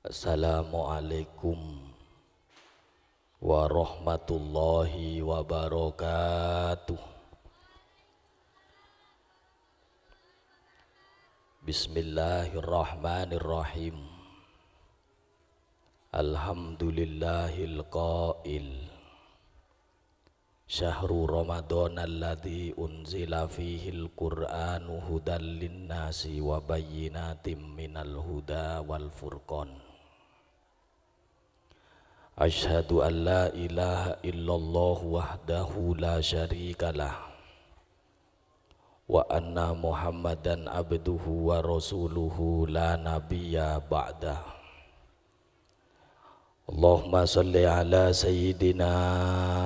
Assalamualaikum warahmatullahi wabarakatuh. Bismillahirrahmanirrahim. Alhamdulillahil qail Syahru Ramadan alladzi unzila fihil Qur'anu hudan linnasi wa bayyinatin minal huda wal furqan. Asyhadu an la ilaha illallah wahdahu la syarikalah wa anna Muhammadan abduhu wa rasuluhu la nabiyya ba'dah. Allahumma salli ala sayyidina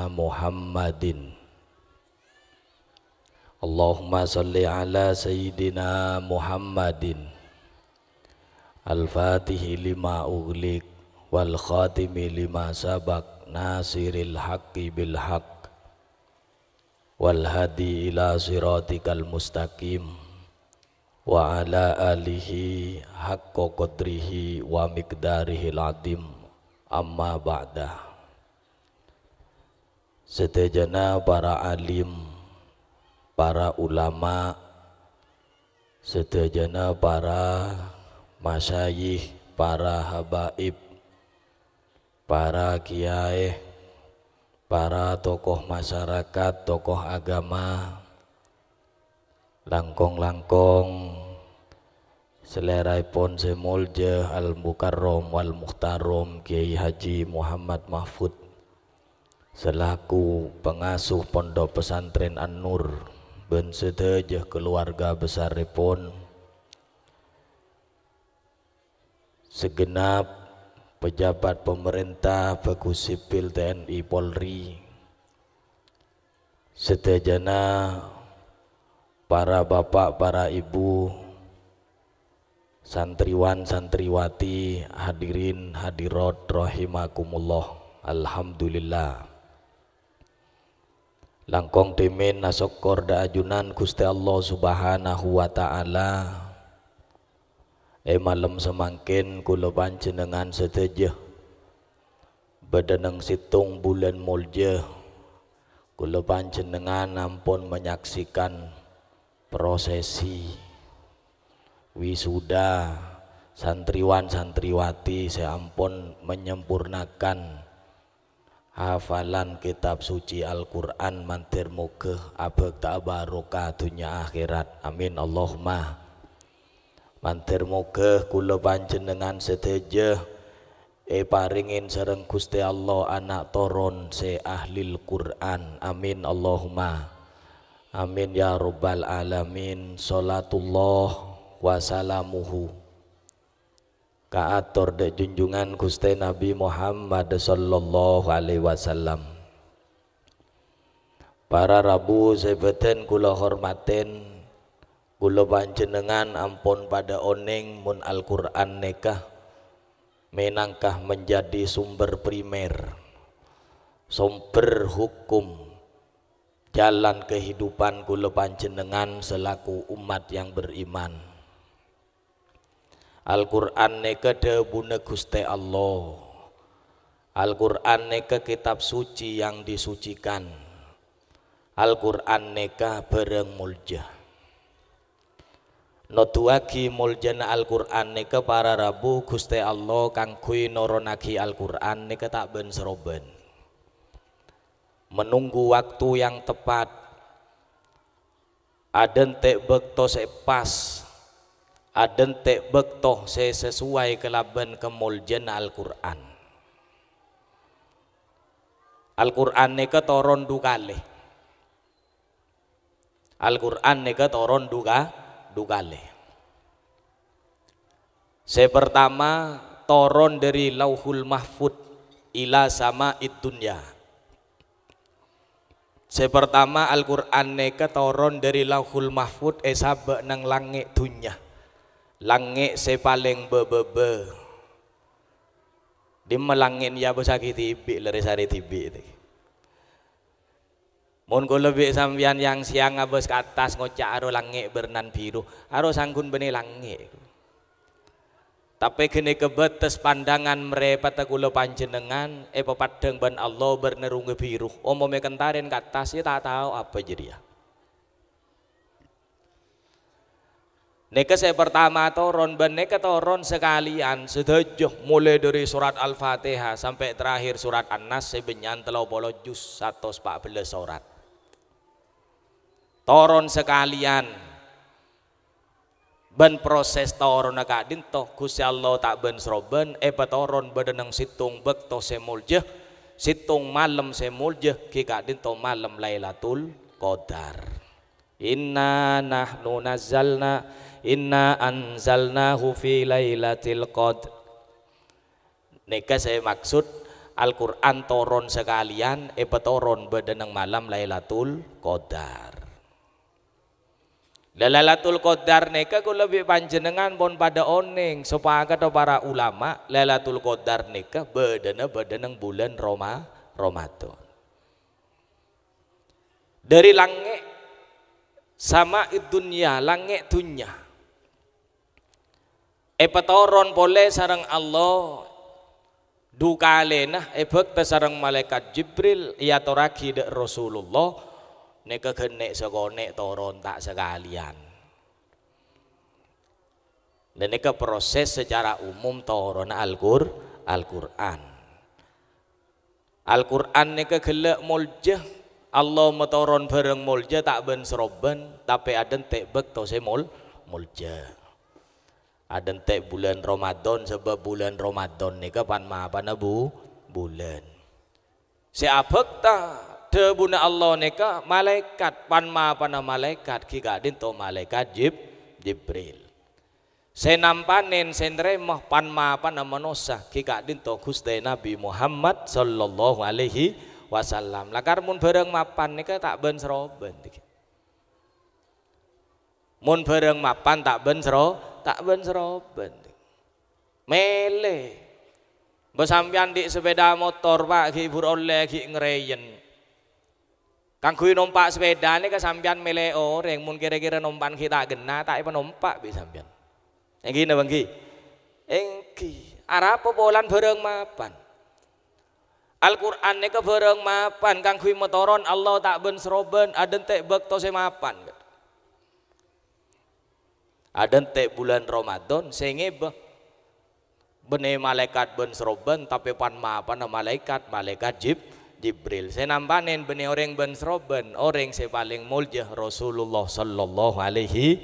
Muhammadin. Allahumma salli ala sayyidina Muhammadin al-fatihi lima ughliq wal khatimi lima sabaq nasiril haqqi bil haqq wal hadi ila siratikal mustaqim wa ala alihi haqqa qadrihi wa miqdarihil adim. Amma ba'da. Sedajana para alim, para ulama, sedajana para masyayikh, para habaib, para kiai, para tokoh masyarakat, tokoh agama, langkong-langkong seleraipun semulja al-mukarrom wal muhtarom Kiai Haji Muhammad Mahfud selaku pengasuh Pondok Pesantren An-Nur ben sedaya keluarga besaripun, segenap pejabat pemerintah, bagus sipil TNI Polri, sedajana para bapak, para ibu, santriwan, santriwati, hadirin, hadirat rahimakumullah. Alhamdulillah. Langkong timin nasokor da ajunan Gusti Allah Subhanahu wa taala. Malam semangkin kula panjenengan sedaya bedeneng situng bulan Mulja kula panjenengan ampun menyaksikan prosesi wisuda santriwan santriwati, saya ampun menyempurnakan hafalan kitab suci Al-Quran. Mantir muga abek tak barokah dunya akhirat, amin Allahumma. Mantir muga kula panjenengan sedaya paringin sareng Gusti Allah anak toron se ahlil Quran, amin Allahumma, amin ya rabbal alamin. Salatullah wasalamuhu kaatur de junjungan Gusti Nabi Muhammad sallallahu alaihi wasallam. Para rabu sebeten kula hormaten, kula panjenengan ampun pada oneng mun Al-Qur'an nekah menangkah menjadi sumber primer, sumber hukum jalan kehidupan kula panjenengan selaku umat yang beriman. Al-Qur'an neka debune Gusti Allah. Al-Qur'an neka kitab suci yang disucikan. Al-Qur'an neka bareng mulja. Notuaki muljana Al-Qur'an neka para rabu Gusti Allah kang kui noronaki Al-Qur'an neka tak ben seroben. Menunggu waktu yang tepat. Aden tek bekto sepas, aden tek bekto sesuai kelaban kemuljan Al-Qur'an. Al-Qur'an neka toron dukale. Al-Qur'an neka toron dukale. Pertama toron dari Lauhul Mahfud ila sama'id dunya. Pertama Al-Qur'an neka toron dari Lauhul Mahfud sabak nang langit dunya. Langit paling bebebe di melangit ya besaki tibi lari sari tibi itu. Mun kula lebih sampeyan yang siang abes ke atas ngocak aro langit bernan biru, aro sanggun bene langit. tapi kini kebetes pandangan mereka kula panjenengan pepadang ban Allah bernerung biru omome kentarin kata sih tak tahu apa jadi ya. Neka saya pertama toron ben neka toron sekalian setujuh mulai dari surat Al-Fatihah sampai terakhir surat An-Nas sebenyan 30 juz 114 surat toron sekalian ben proses toron agak dinto Gusti Allah tak ben sroben toron bedeneng situng bekto semulje situng malam semulje kika dinto malam Lailatul Qadar. Inna nahnu nazzalna inna anzalnahu fi lailatul qadr. Neka saya maksud Al-Quran toron sekalian toron bedeneng malam Lailatul Qadar. Lailatul Qadar neka ku lebih panjenengan pun pada oning sepakat para ulama Lailatul Qadar neka bedeneng bulan Ramadan. Dari langit sama dunia langit dunia petoron pole sarang Allah dukalena bekta sarang malaikat Jibril ya toraki de Rasulullah neka kenek sekonek toron tak sekalian dan neka proses secara umum toron Al-Quran neka gelek muljah Allah metoron bareng mulja tak ben seroben tapi aden tek bekto se mulja aden tek bulan Ramadan sebab bulan Ramadan neka pan ma pana bulan se abek ta debuna Allah neka malaikat pan ma pana malaikat kika dinto malaikat Jibril se nampanen se nremah pan ma pana manusia kika dinto Gusti Nabi Muhammad sallallahu alaihi wasallam lakar mun bareng mapan nika tak ben seroben mun bareng mapan tak ben seroben mele besampian di sepeda motor Pak hibur oleh ki ngreyen kanggo numpak sepeda nika sampean mele orang mun kira-kira numpan kita gena tak penompak bi sampean engki napa engki engki arep polan bareng mapan Al-Quran neka bareng mapan kang kui motoron Allah tak ben seroben aden tek bekto se mapan aden tek bulan Ramadan sengebe bene malaikat ben seroben tapi pan mapan malaikat Jibril se nampanen bene orang ben seroben orang se paling mulia Rasulullah sallallahu alaihi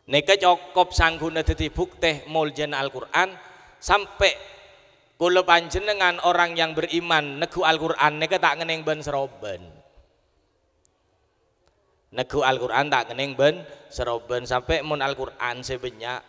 neka cukup sangguna dadi bukti muljana Al-Quran sampai kula panjenengan orang yang beriman negu Al-Quran neka tak ngeneng ben seroben negu Al-Quran tak ngeneng ben seroben sampai mun Al-Quran sebanyak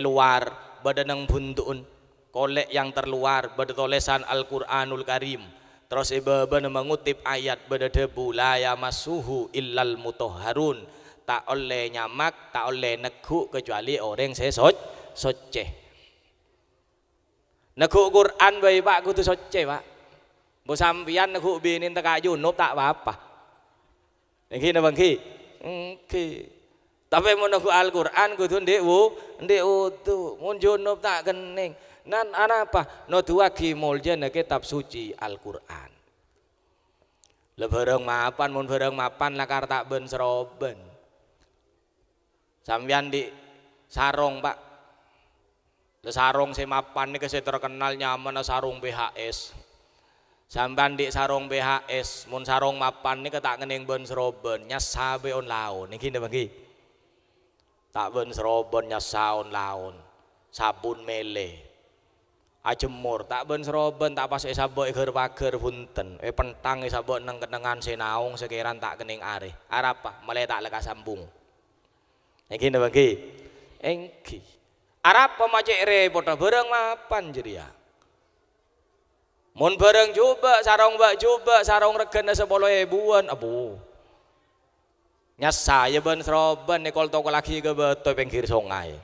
luar badanang buntun kolek yang terluar pada tulisan Al-Quranul Karim terus ibaban mengutip ayat pada debu la yamassuhu illal mutahharun tak oleh nyamak tak oleh negu kecuali orang soceh nego Quran bae Pak kudu soce Pak. Mbok sampeyan nego binin teka junub tak apa-apa. Niki napa nggih? Nggih. Tapi mun nego Al-Qur'an kudu ndek wudu. Mun junub tak kening. Nan ana apa? No duagi mulya kitab suci Al-Qur'an. Le bareng mapan mun bareng mapan lakar tak ben seroben. Sampeyan di sarong Pak. Sarung si mapan ini saya terkenal nyaman sarung BHS sampai di sarung BHS mun sarung mapan ini ketak ngening ben seroben nyasa beon laun ini gini bagi tak ben seroben nyasa on laun sabun mele ajemur tak ben seroben tak pas sabuk iker pager punten pentang sabuk neng kenengan senaung sekiran tak kening are apa malah tak lekas sambung ini gini bagi engki Arab pemacek repot bareng mapan jadi ya. Mun bareng coba sarong mbak coba sarong regana 10.000-an abu. Nyasa ya ben seroben nekol toko lagi ke beto pinggir sungai.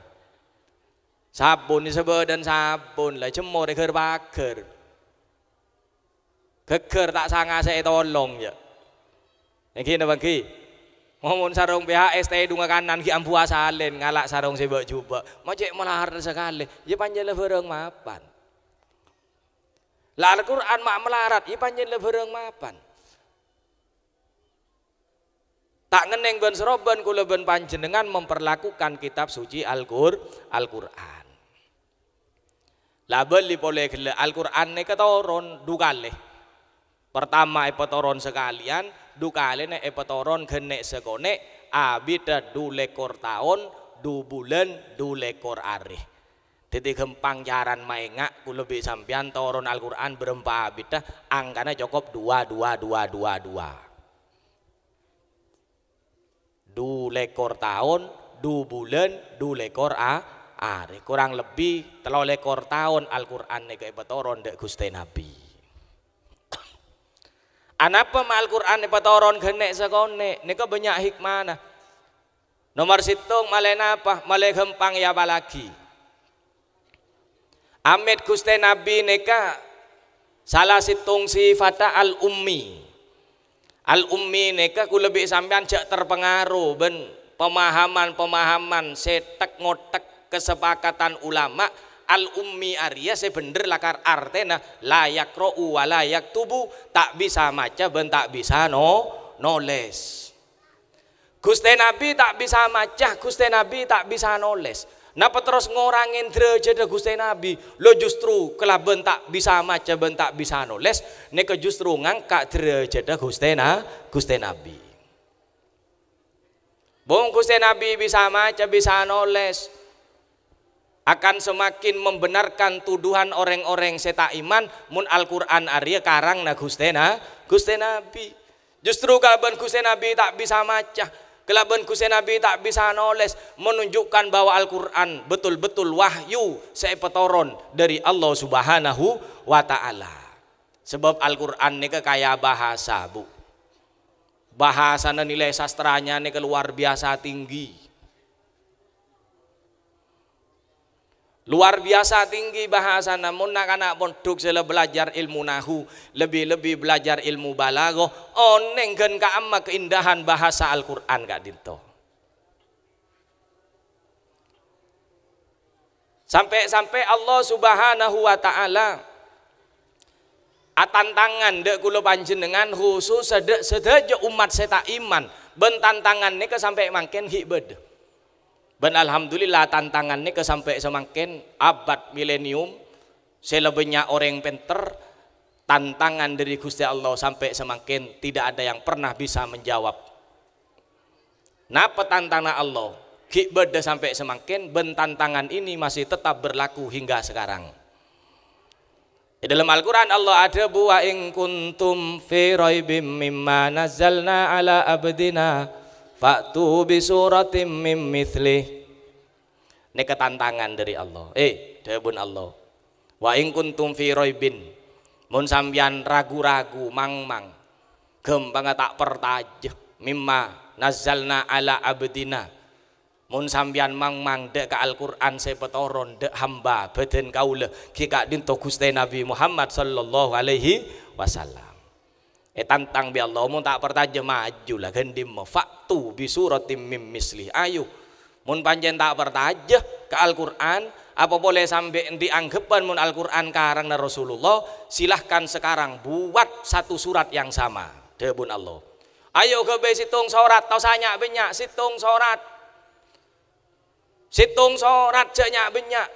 Sabun sebedan sabun lah jemur iker pager. Geger tak sanga saya tolong ya. Iki napa iki? Ngomong sarung BHS teh dunga kanan ki ampu asalen ngalak sarung sebak juba. Macek melahar sekali. Ya panjang lebereng mapan. Lah Al-Qur'an mak melarat, ya panjang lebereng mapan. Tak ngeneng ben seroban kula ben panjenengan memperlakukan kitab suci Al-Qur'an. Lah beli boleh Al-Qur'an ne ketoron dukale. Pertama epetoron sekalian, dukale ne epetoron genek sekone, abida dulekor tahun, du bulan dulekor arih. Jadi gempang jaran maengak kula be sampean toron Al-Qur'an berempa abida angkanya cukup 2. Dulekor tahun, du bulan, dulekor arih. Kurang lebih 3 lekor tahun Al-Qur'an ne epetoron dek Gusti Nabi. Anapa ma Al-Qur'an ni patoron genek sekone nika banyak hikmah. Nomor situng malay napa malay gempang ya balagi. Amit Gusti Nabi nika salah situng sifata al-ummi. Al-ummi nika kula lebih sampean cek terpengaruh ben pemahaman setek ngotek kesepakatan ulama. Al-ummi Arya sebener lakar artena layak ro'u wa layak tubuh tak bisa maca ben tak bisa noles. Gusti Nabi tak bisa maca, Gusti Nabi tak bisa noles. Napa terus ngorangin derajat Gusti Nabi? Lo justru kelaben tak bisa maca ben tak bisa noles, nika justru ngangkat derajat Gusti Nabi. Bung Gusti Nabi bisa maca bisa noles, akan semakin membenarkan tuduhan orang-orang seta iman mun Al-Qur'an Arya karang na Gusti Nabi. Justru kalaban Gusti Nabi tak bisa maca, kalaban Gusti Nabi tak bisa noles, menunjukkan bahwa Al-Qur'an betul-betul wahyu sepetoron dari Allah Subhanahu wa taala. Sebab Al-Qur'an nika kaya bahasa, Bu. Bahasa nilai sastranya nika luar biasa tinggi. Luar biasa tinggi bahasa, namun anak pondok sila belajar ilmu nahu, lebih-lebih belajar ilmu balaghah, oneng gen kaama keindahan bahasa Al-Qur'an kak dinto. Sampai Allah Subhanahu wa taala atantangan dek kula panjenengan khusus sedaja umat seta iman, ben tantangan nika sampai mangken hibed. Ben alhamdulillah tantangan ini kesampai semakin abad milenium selebihnya orang pinter, tantangan dari Gusti Allah sampai semakin tidak ada yang pernah bisa menjawab. Napa tantangan Allah beda sampai semakin ben tantangan ini masih tetap berlaku hingga sekarang. Di dalam Al-Quran Allah ada wa in kuntum fi raibim mimma nazzalna ala abdina fa'tu bi suratim mim mithlih. Ini tantangan dari Allah. Debun Allah. Wa in kuntum fi raibin. Mun sampeyan ragu-ragu mang-mang. Gempang tak pertajah mimma nazzalna ala abdina. Mun sampeyan mang-mang dek ka Al-Qur'an sepetoron dek hamba beden kaula ki kak dinto Gusti Nabi Muhammad sallallahu alaihi wasallam. Tantang bi Allah mun tak pertajah maju lah gendim faktu bi suratim mim misli. Ayo mun panjen tak pertajah ke Al-Qur'an apa boleh sampai dianggepan mun Al-Qur'an karang na Rasulullah, silahkan sekarang buat satu surat yang sama debun Allah. Ayo ke situng surat tau sanya banyak situng surat. Situng surat banyak banyak.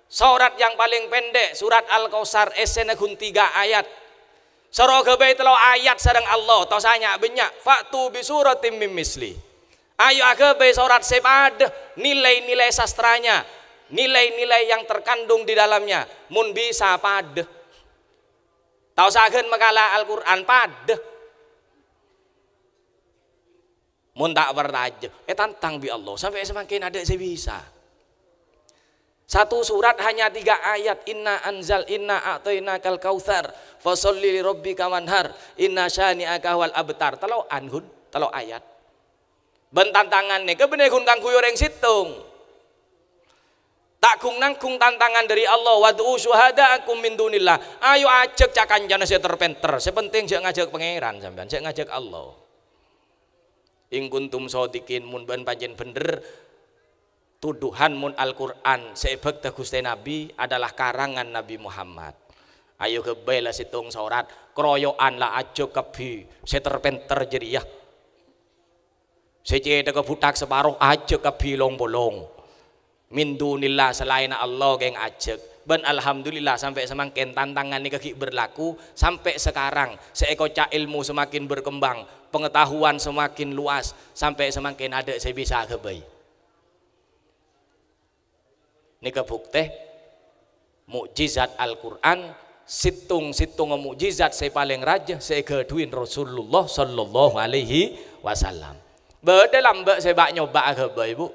Surat yang paling pendek surat Al-Kausar esena gun 3 ayat. Soro gebe telo ayat sareng Allah tosanya banyak faktu bi suratim mim misli. Ayo agebe surat sepad nilai-nilai sastranya, nilai-nilai yang terkandung di dalamnya mun bisa pad. Tau sagen makalah Al-Qur'an pad. Mun tak bertaja tantang bi Allah sampai semakin ada saya bisa. Satu surat hanya 3 ayat. Inna a'tainakal kautsar fasholli li rabbika wanhar inna syani'aka wal abtar. Telo anhun, telo ayat. Ben tantangan nih kebenegun kanggo yoreng situng. Tak kung nangkung tantangan dari Allah wad'u syuhada'akum min dunillah. Ayo ajak cak kanjana saya terpenter. Sepenting saya ngajak pangeran sampean, saya ngajak Allah. In kuntum shodiqin mun ben panjen bener tuduhan mun Al-Qur'an sebek teh Gusti Nabi adalah karangan Nabi Muhammad. Ayo kebelah situng sorat keroyokan lah aja kebi seterpenter jeriah secede ke budak separuh aja kebi long-bolong min dunillah selain Allah geng ajek ben alhamdulillah sampai semakin tantangan ini kaki berlaku sampai sekarang seekocak ilmu semakin berkembang pengetahuan semakin luas sampai semakin ada saya bisa kebai ini kebukti mukjizat Al-Quran situng mukjizat saya paling raja saya keduin Rasulullah sallallahu alaihi wasallam bedalam mbak saya bak nyoba kebai bu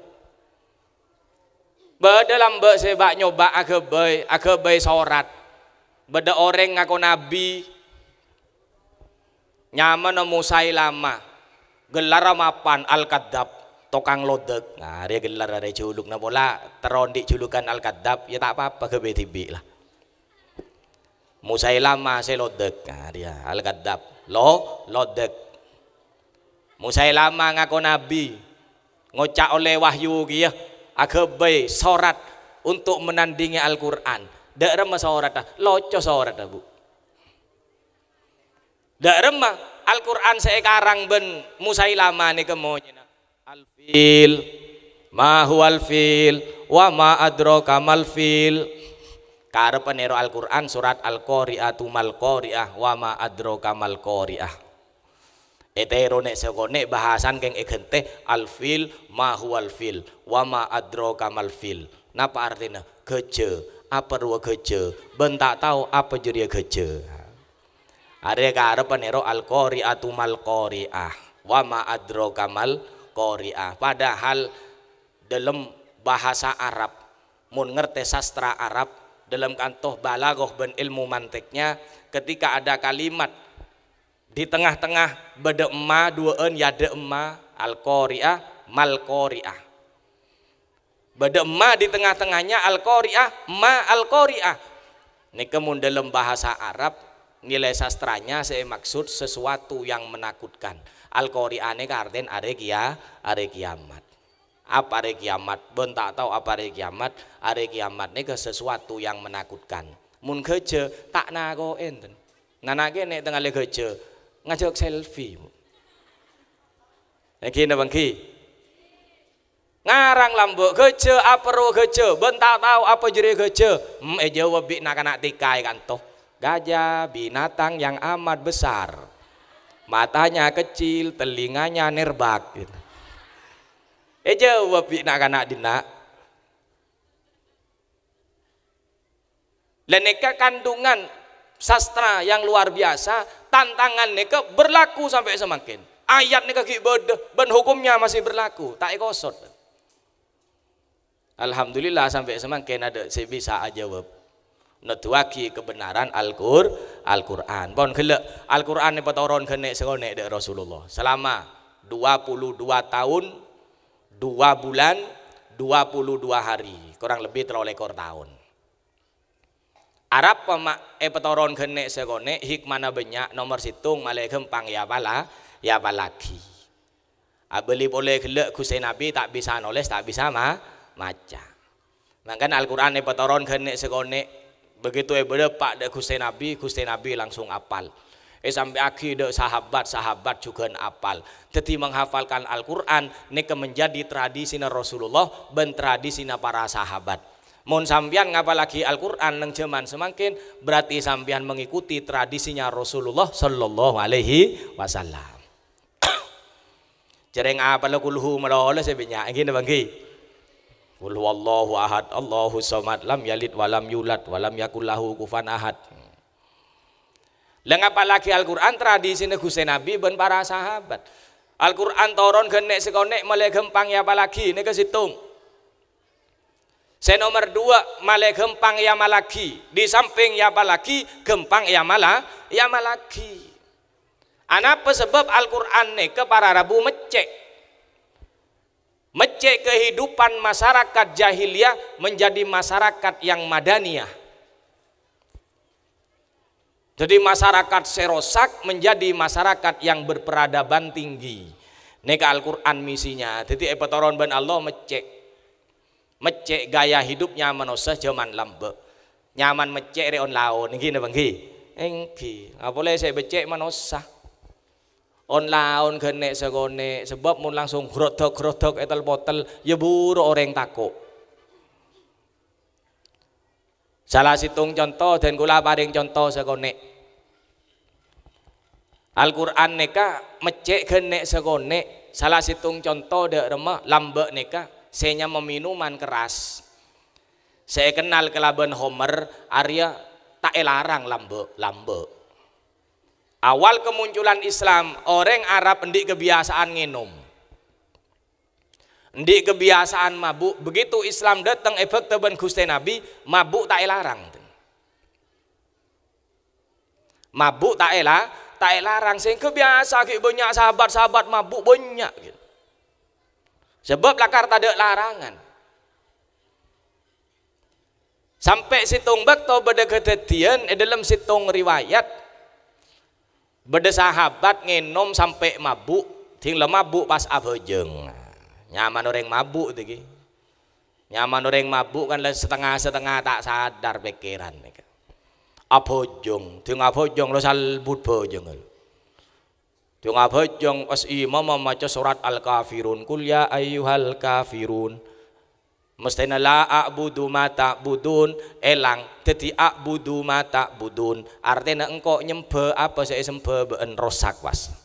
bedalam mbak saya bak nyoba kebai sorat beda orang ngaku nabi nyaman Musailama gelar mapan Al-Kadzab tokang lodek nah dia gelar ada juluk na bola terondik julukan Al-Kadzab ya tak apa-apa ke BTB lah Musailama saya lodek nah dia Al-Kadzab lodek Musailama ngaku nabi ngocak oleh wahyu dia agebai sorat untuk menandingi Al-Quran dak remah sorat loco sorat bu dak remah Al-Quran sekarang ben Musailama nih kemonya al-fil ma huwal fil wa ma adraka mal fil karepan ero Al-Quran surat Al-Qari'atu mal qari'ah wa ma adraka mal qari'ah etero nek sekone bahasan keng egente al-fil ma huwal fil wa ma adraka mal fil napa artinya geje apa ruwa geje ben tak tahu apa jadi geje are karepan ero Al-Qari'atu mal qari'ah wa ma adraka mal qari'ah padahal dalam bahasa Arab mun ngerti sastra Arab dalam kantoh balaghah ben ilmu mantiknya ketika ada kalimat di tengah-tengah beda emma dua en yada emma al-qari'ah mal qari'ah beda emma di tengah-tengahnya al-qari'ah ma al-qari'ah niki mun dalam bahasa Arab nilai sastranya saya maksud sesuatu yang menakutkan al-qari'ah ini artinya are kiamat apa hari kiamat ben tak tahu apa hari kiamat ini ke sesuatu yang menakutkan mun geje tak nago enten nanake nek tengah le geje ngajak selfie iki na bangki ngarang lambok geje apa ro geje ben tak tahu apa jere geje jawab bi nak anak tikai kan toh gajah binatang yang amat besar matanya kecil telinganya nerbak gitu. Jawab nak anak dina dan neka kandungan sastra yang luar biasa tantangan neka berlaku sampai semakin ayat neka kibodoh ben hukumnya masih berlaku tak ekosot alhamdulillah sampai semakin ada saya bisa jawab netuaki kebenaran Al-Quran bon gelek Al-Quran ni patoron kene sekone de Rasulullah selama 22 tahun 2 bulan 22 hari kurang lebih teroleh ekor tahun Arab pemak petoron kene sekone hikmana banyak nomor situng malai gempang ya balaki abeli boleh gelek Gusti Nabi tak bisa nulis tak bisa maca mangkan Al-Quran petoron kene sekone begitu berdepak de Gusti Nabi langsung apal sampai akhir sahabat juga apal jadi menghafalkan Al-Quran ini menjadi tradisi Rasulullah dan tradisi para sahabat mun sampean ngapal lagi Al-Quran nang zaman semakin berarti sampean mengikuti tradisinya Rasulullah sallallahu alaihi wasallam cereng apa lo kulhu melole sebenarnya gini bangki qul huwallahu ahad Allahu samad lam yalid walam yulad walam yakul lahu kufuwan ahad Leng apalagi Al-Quran tradisi Gusti Nabi ben para sahabat. Al-Quran toron genek sekonek mulai gempang ya apalagi ini kesitung. Saya nomor 2 mulai gempang ya malaki di samping ya apalagi gempang ya malaki. Apa sebab Al-Quran ini ke para Rabu mecek kehidupan masyarakat jahiliyah menjadi masyarakat yang madaniyah. Jadi masyarakat serosak menjadi masyarakat yang berperadaban tinggi. Neka Al-Quran misinya. Jadi epatoron ben Allah mecek gaya hidupnya manusia zaman lambe. Nyaman mecek reon laon iki napa nggih? Engki. Boleh saya becek manusia. On laon kene segone sebab mun langsung grotok etel botel ya buru orang takut. Salah situng contoh dan kula paring contoh segone. Al-Quran neka mecek kene segone salah situng contoh dek remah lambe neka senya minuman keras. Saya kenal kelaban Homer Arya tak elarang lambe. Awal kemunculan Islam orang Arab ndik kebiasaan nginum. Ndik kebiasaan mabuk. Begitu Islam datang efek teben Gusti Nabi mabuk tak elarang. Mabuk tak elarang sehingga biasa banyak sahabat-sahabat mabuk banyak gitu. Sebab lakar tak ada larangan. Sampai situng bakto beda kejadian dalam situng riwayat beda sahabat ngenom sampai mabuk, tinggal mabuk pas abojeng. Nyaman orang mabuk tadi. Nyaman orang mabuk kan setengah tak sadar pikiran. Abojong, tinggal abojong lo salbut bojong. Tinggal abojong pas imam membaca surat Al-Kafirun, kul ya ayyuhal kafirun. Mestinya la a'budu ma ta'budun elang dadi a'budu ma ta'budun artinya engkau nyembah apa saya sembah beun rosak was.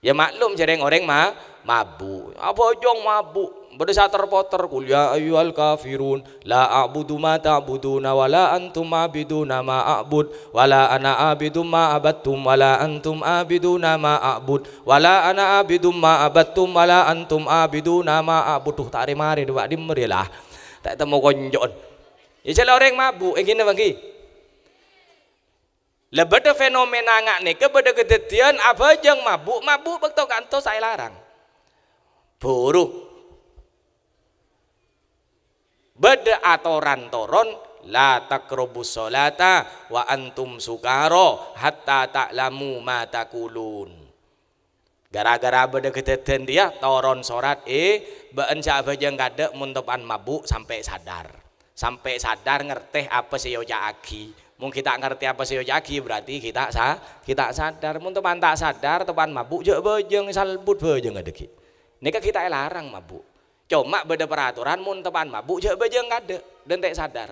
Ya maklum jarang orang mabuk. Abojong mabuk. Berdesa terpoter kul ya ayyuhal kafirun la a'budu ma ta'buduna wala antum abiduna ma a'bud wala ana abidum ma abattum wala antum abiduna ma a'bud wala ana abidum ma abattum wala antum abiduna ma a'bud. Tuh tak mari dua dimmer lah tak temu konjon ya salah orang mabuk gini bagi lebeda fenomena ngak nih kebeda kejadian abojong mabuk betul kanto saya larang buruh beda atoran toron la takrobus sholata wa antum sukaro hatta ta'lamu ma takulun. Gara-gara beda kejadian dia toron sorat beun sabajeng kadek muntepan mabuk sampai sadar ngerteh apa sih agi. Mung kita ngerti apa sih agi berarti kita sadar. Muntepan tak sadar tepan mabuk je bejeng salbut bejeng adeki. Nika kita larang mabuk. Cuma beda peraturan mun tepan mabuk je bejeng kade dan tak sadar.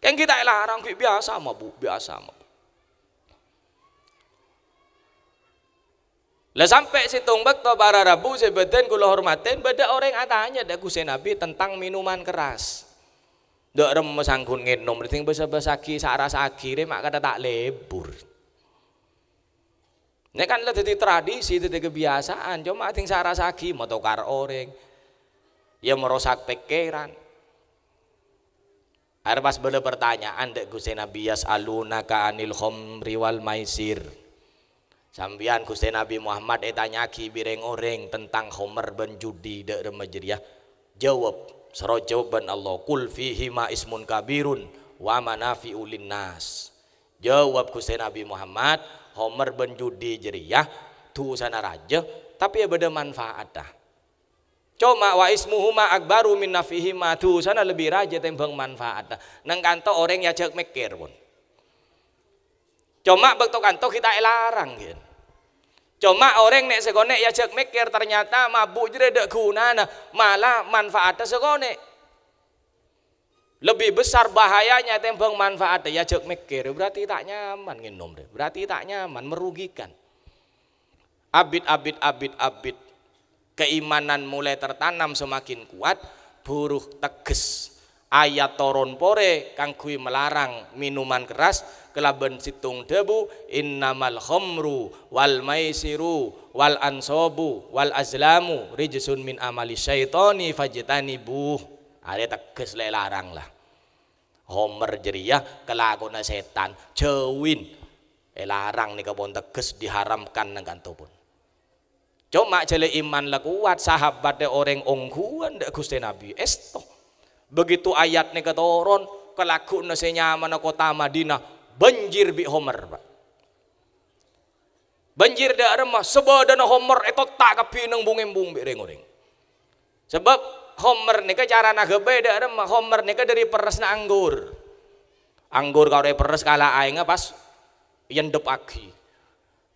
Kan kita larang biasa mabuk. Lah sampai situng bakto para rabu sebeten kula hormatin beda orang atanya dak Gusti Nabi tentang minuman keras. Dak rem sangkun ngenom ting basa-basaki sarasaki re mak kada tak lebur. Ini kan lah jadi tradisi, jadi kebiasaan. Cuma ting sarasaki motokar orang, ya merusak pikiran. Ada pas bela pertanyaan dek Gusti Nabi yas'alunaka anil khamri wal maisir. Sambian Gusti Nabi Muhammad tanyaki bireng orang tentang khamr ben judi dek remajeriah. Jawab, sero jawaban Allah, kul fihi ma ismun kabirun wa manafi'u linnas. Jawab Gusti Nabi Muhammad, Homer ben judi jeriah tu sana raja tapi ya beda manfaat dah. Cuma wa ismuhuma akbaru min nafihima tu sana lebih raja tembang manfaat dah. Nang kanto orang ya cek mikir pun. Cuma bekto kanto kita larang gitu. Cuma orang nek segone ya cek mikir ternyata mabuk jere dek gunana malah manfaatnya segone. Lebih besar bahayanya tembang manfaatnya ya cek mikir berarti tak nyaman nginum deh. Berarti tak nyaman merugikan. Abid keimanan mulai tertanam semakin kuat buruh teges ayat toron pore kang kui melarang minuman keras kelaban situng debu innamal khamru wal maisiru wal ansobu wal azlamu rijsun min amali syaitoni fajtanibuh. Ada teges larang lah. Homer jeriah kelakona setan cewin larang nih kebon teges diharamkan nang kantopun. Cuma jele iman lah kuat sahabat de orang ongkuan de Gusti Nabi esto. Begitu ayat nih ketoron kelakuna senyaman kota Madinah banjir bi Homer pak. banjir dak remah sebadana Homer itu tak kapineng bung-embung bireng-ureng. Sebab Homer nika cara naga beda remah. Homer nika dari peresna anggur. Anggur kau peres kala aing pas yendep agi.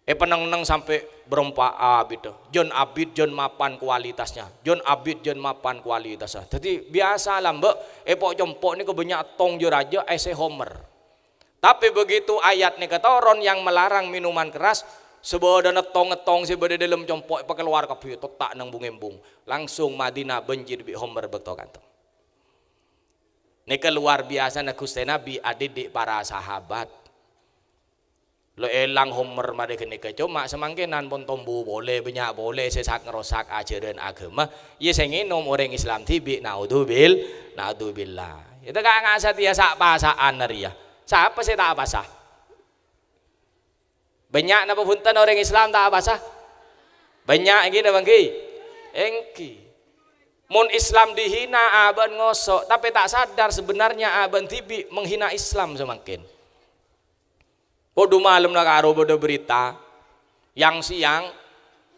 Peneng-neng sampai berempat abid. Jon abid jon mapan kualitasnya. Jon abid jon mapan kualitasnya. Jadi biasa lah mbak. Pok jompok ini kebanyak tong juraja ese Homer. Tapi begitu ayat nih ketoron yang melarang minuman keras. Sebadana ngetong-ngetong sebada dalam jompok pakai luar kabeh tak nang bung-embung. Langsung Madinah banjir bi Homer beto kantong. Nika luar biasa na Gusti Nabi adik para sahabat. Lo elang Homer mari kenika cuma semangkenan pun tombu boleh banyak boleh sesak ngerosak ajaran agama. Ye sing nginom orang Islam tibi naudzubillah. Itu kan ngasa tiasa pasaan ya. Siapa sih tak pasah? Banyak napa punten orang Islam tak pasah? Banyak gini bangki. Engki. Mun Islam dihina aban ngosok tapi tak sadar sebenarnya aban tibi menghina Islam semakin. Bodoh malam nak karo bodoh berita yang siang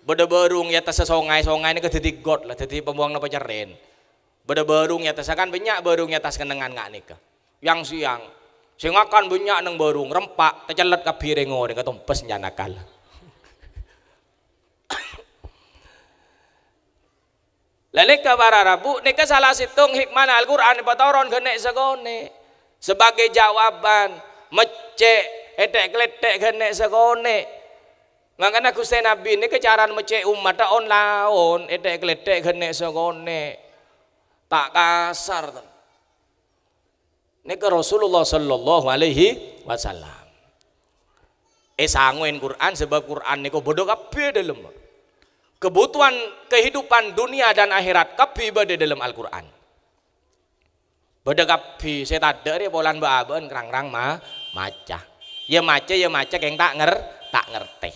bodoh berung ya tas songai ini kedidi god lah jadi pembuang napa ceren bodoh berung ya tas kan banyak berung ya tas kenengan ngak nikah yang siang sing akan banyak nang berung rempak tercelet ka piring ngoreng ketompes nyanakal lalu ke para rabu nika salah situng hikmah Al-Qur'an patoron genek segone sebagai jawaban mecek etek kletek genek segone. Makanya Gusti Nabi ini kecaran mecek umat on laon etek kletek genek segone. Tak kasar. Nika Rasulullah sallallahu alaihi wasallam. Sanguen Quran sebab Quran niku bodoh kabeh dalam. Kebutuhan kehidupan dunia dan akhirat kabeh bade dalam Al-Qur'an. Bodoh kabeh saya tak dari polan baaben kerang-kerang maca. Ya maca yang tak ngerti.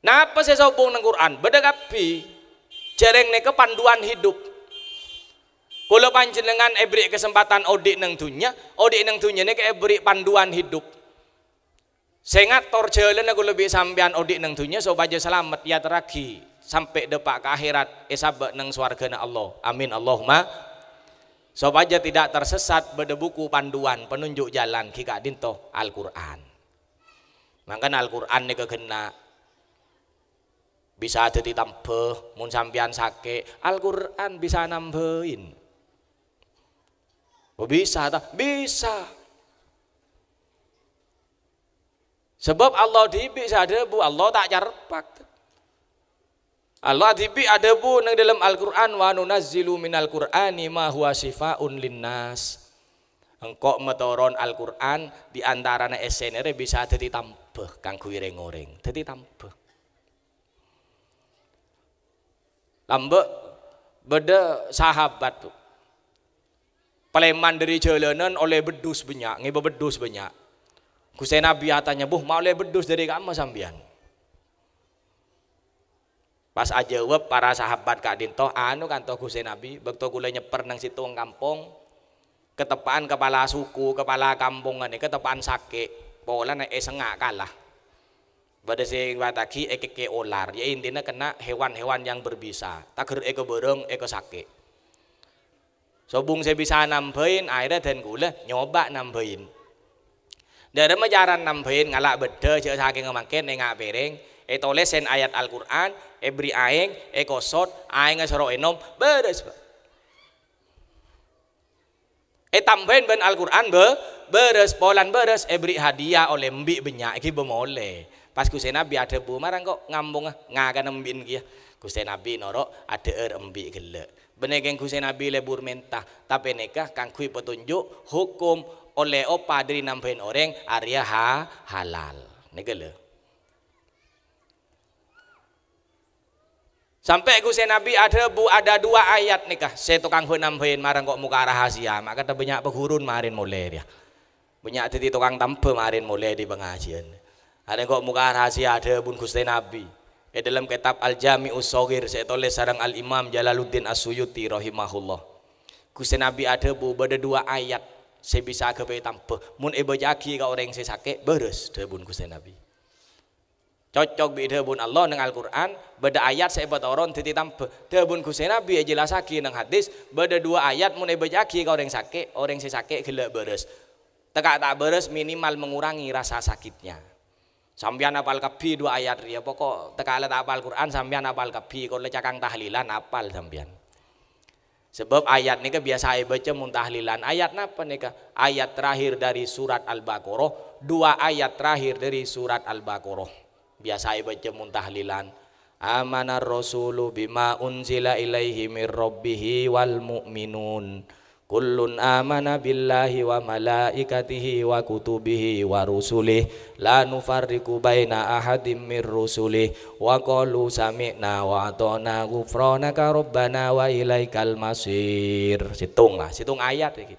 Napa saya sobong nang Quran? Beda kapi. Jareng neka panduan hidup. Kalau panjenengan beri kesempatan odik nang dunia neka beri panduan hidup. Saya ngatur jalan aku lebih sampean odik nang dunia supaya selamat ya teragi sampai depak ke akhirat sabak nang swargana Allah. Amin Allahumma. Supaya tidak tersesat pada buku panduan penunjuk jalan kika dinto Al-Qur'an. Makanya Al-Qur'an ini kena bisa jadi tambah mun sampean sakit Al-Qur'an bisa nambahin. Oh bisa tak? Bisa. Sebab Allah bisa ada bu Allah tak carpak. Allah tibi ada bu nang dalam Al-Qur'an wa nunazzilu minal Qur'ani ma huwa syifaun linnas. Engkau metoron Al-Qur'an di antaranya SNR bisa jadi tambah kanggo ireng-oreng, jadi tambah. Lambek beda sahabat tuh. Peleman dari jalanan oleh bedus banyak, ngiba bedus banyak. Gusti Nabi tanya, "Buh, mau oleh bedus dari kamu sampean?" Pas aja jawab para sahabat Kak Dinto anu kan toh Gusti Nabi bekto kula nyeper nang situ kampung ketepaan kepala suku kepala kampungan ini ketepaan sakit pola nek sengak kalah pada sing wataki ekeke olar ya intinya kena hewan-hewan yang berbisa tager eko borong eko sakit sobung saya bisa nambahin akhirnya dan gula nyoba nambahin dari majaran nambahin ngalak beda jauh saking ngemakin nengak piring lesen ayat Al-Qur'an beri aing kosot aing ngasoro enom beres tambahin ben Al-Qur'an beres polan beres beri hadiah oleh mbik banyak iki bemole pas Gusti Nabi ada bu marang kok ngambung ngakan embin kia Gusti Nabi noro ada embik gelek bener geng Gusti Nabi lebur mentah tapi nikah kang kui petunjuk hukum oleh opa dari nambahin orang Arya halal nikah sampai Gusti Nabi ada dua ayat nikah saya tukang nambahin marang kok muka rahasia maka banyak pegurun marin mulai dia banyak jadi tukang tampe marin mulai di pengajian ada kok muka rahasia ada pun Gusti Nabi dalam kitab Al-Jami'us Shaghir saya tulis sareng Al-Imam Jalaluddin As-Suyuti rahimahullah Gusti Nabi ada beda dua ayat saya bisa ke bayi tampe mun bejaki ka orang saya sakit beres debun Gusti Nabi cocok bi debun Allah nang Al-Qur'an beda ayat saya batoron titi tampe debun Gusti Nabi jelasake nang hadis beda dua ayat mun bejaki ka orang saya sakit gila beres teka tak beres minimal mengurangi rasa sakitnya sampeyan apal kabi dua ayat ya pokok teka alat apal Quran sampeyan apal kabi kalau cakang tahlilan apal sampeyan sebab ayat ini biasa baca muntahlilan ayat apa nih ayat terakhir dari surat Al-Baqarah dua ayat terakhir dari surat Al-Baqarah biasa baca muntahlilan amanar rasulu bima unzila ilaihi mir rabbihi wal mu'minun kullun amana billahi wa malaikatihi wa kutubihi wa rusulih la nufarriqu baina ahadim mir rusulih wa qalu sami'na wa ata'na ghufranaka rabbana wa ilaikal masir situng ayat iki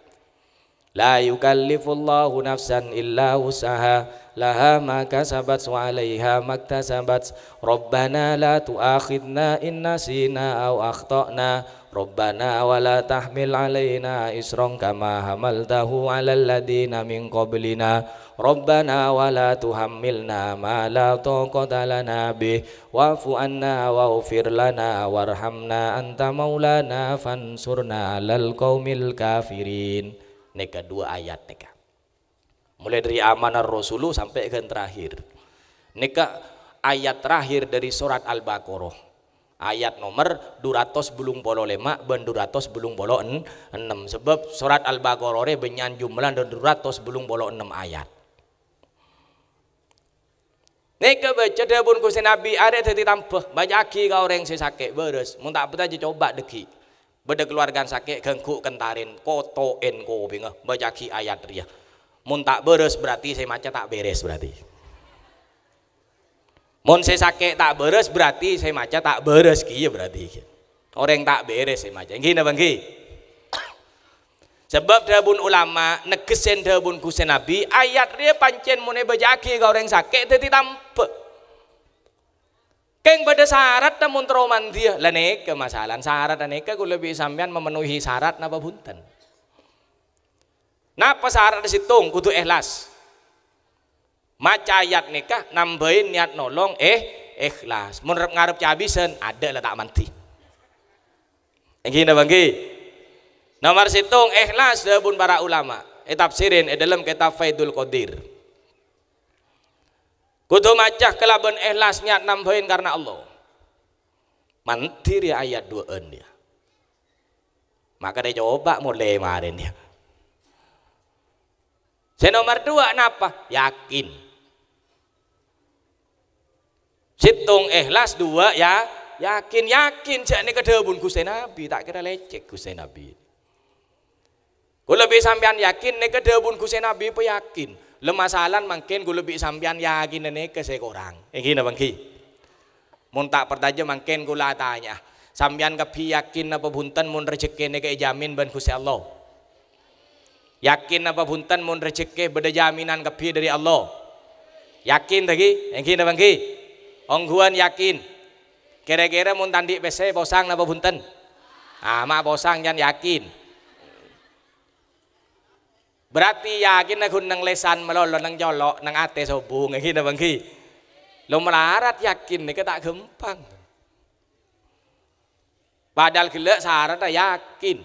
la yukallifullahu nafsan illa usaha laha ma kasabat wa 'alaiha maktasabat rabbana la tu'akhidna in nasina aw akhtana Rabbana wa la tahmil alaina isran kama hamaltahu alal ladina min qablina Rabbana wa la tuhammilna ma la taqata lana bih wa'fu anna waghfir lana warhamna anta maulana fansurna alal qaumil kafirin. Neka dua ayat neka mulai dari amanar rasulu sampai ke terakhir neka ayat terakhir dari surat Al-Baqarah ayat nomor 285 dan 286 sebab surat Al-Baqarah benyan jumlah 286 ayat neka baca debun Gusti Nabi ada tadi tambah bajaki ka orang sakit beres mun tak peta coba deki beda keluarga sakit gengku kentarin kotoen ko bingah bajaki ayat dia mun tak beres berarti saya maca tak beres berarti mun saya sakit tak beres berarti saya maca tak beres kieu berarti orang tak beres saya maca gini bang sebab dahbun ulama negesen dahbun Gusti Nabi ayat dia pancen mun bejaki ka orang sakit teu ditampe keng pada syarat namun troman dia lah neka masalah syarat neka ku lebih sampean memenuhi syarat napa punten napa syarat disitung kudu ikhlas maca ayat nikah nambahin niat nolong ikhlas mun ngarep cabisen ada lah tak manti gini bang nomor situng ikhlas dabun para ulama tafsirin dalam kitab Faidul Qadir kudu maca kelaban ikhlas niat nambahin karena Allah mantir ya ayat 2 dia maka dia coba mulai kemarin ya nomor 2 napa yakin situng ikhlas 2 ya yakin cak ini kedebun Gusti Nabi tak kira lecek Gusti Nabi ku lebih sampean yakin ini kedebun Gusti Nabi apa yakin lemasalan mungkin ku lebih sampean yakin ini ke sekorang gini bang mun tak pertaja mungkin ku tanya sampean kepi yakin apa bunten mun rezeki ini ke jamin ban Gusti Allah yakin apa bunten mun rezeki beda jaminan kepi dari Allah yakin lagi gini bang ongguan yakin kira-kira mun tandi PC bosang napa bunten mak bosang jan yakin berarti yakin aku nang lesan melolo nang jolok nang ate sobung ngene bang lo melarat yakin nih tak gampang padahal gila syarat yakin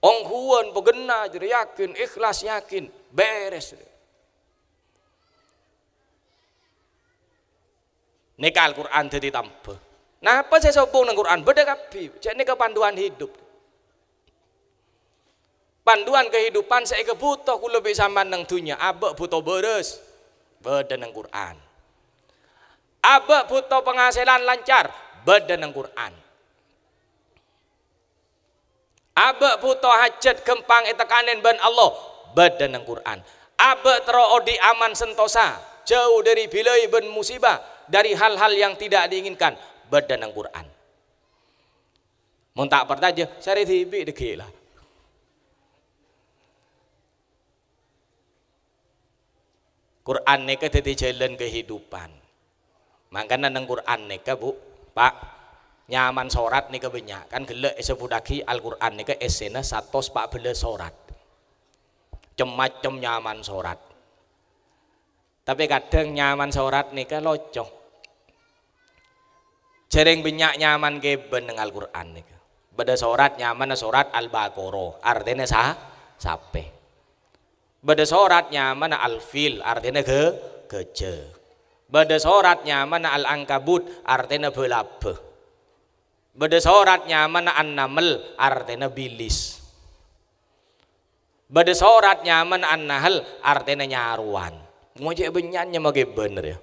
ongguan pegena jadi yakin ikhlas yakin beres neka Al-Quran jadi tambah napa saya sobong nang Quran beda kapi cek neka panduan hidup panduan kehidupan saya kebutuh ku lebih sama nang dunia abek butuh beres beda nang Quran abek butuh penghasilan lancar beda nang Quran abek butuh hajat gempang etekanen ban Allah beda nang Quran abek terodi aman sentosa jauh dari bilai ben musibah dari hal-hal yang tidak diinginkan badan Al-Quran mun tak pertaja sari tibi deki lah Quran neka tadi jalan kehidupan makanya nang Quran neka bu pak nyaman sorat nih kebanyak kan gelek sebudaki Al-Quran nih ke esena 114 sorat macam nyaman sorat tapi kadang nyaman sorat nih ke locoh sering banyak nyaman keben dengan Al-Quran nih beda sorat nyaman sorat Al-Baqarah artinya sape beda sorat nyaman Al-Fil artinya gajah beda sorat nyaman Al-Ankabut artinya belabeh beda soratnya mana an-naml artinya bilis beda soratnya mana an-nahl artinya nyaruan ngojek benyannya mage bener ya